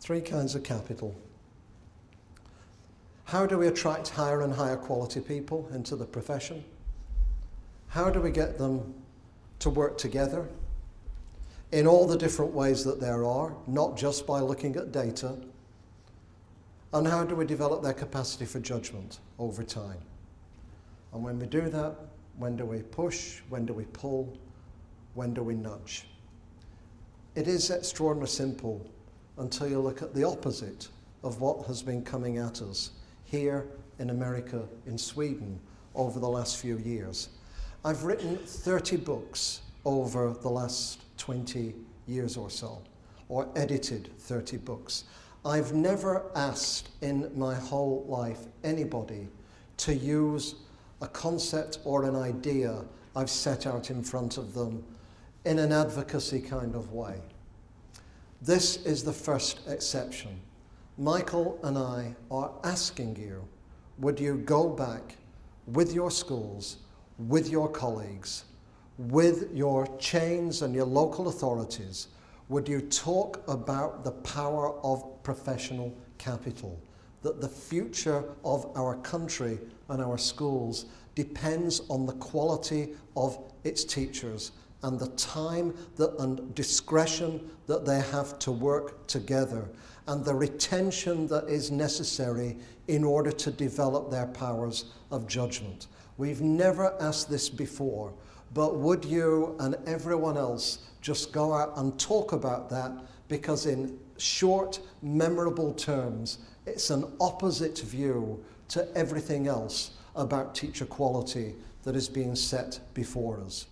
Three kinds of capital. How do we attract higher and higher quality people into the profession? How do we get them to work together in all the different ways that there are, not just by looking at data? And how do we develop their capacity for judgment over time? And when we do that, when do we push? When do we pull? When do we nudge? It is extraordinarily simple until you look at the opposite of what has been coming at us here in America, in Sweden, over the last few years. I've written 30 books over the last 20 years or so, or edited 30 books. I've never asked in my whole life anybody to use a concept or an idea I've set out in front of them in an advocacy kind of way. This is the first exception. Michael and I are asking you, would you go back with your schools, with your colleagues, with your chains and your local authorities, would you talk about the power of professional capital? That the future of our country and our schools depends on the quality of its teachers and the time and discretion that they have to work together, and the retention that is necessary in order to develop their powers of judgment. We've never asked this before, but would you and everyone else just go out and talk about that, because in short, memorable terms, it's an opposite view to everything else about teacher quality that is being set before us.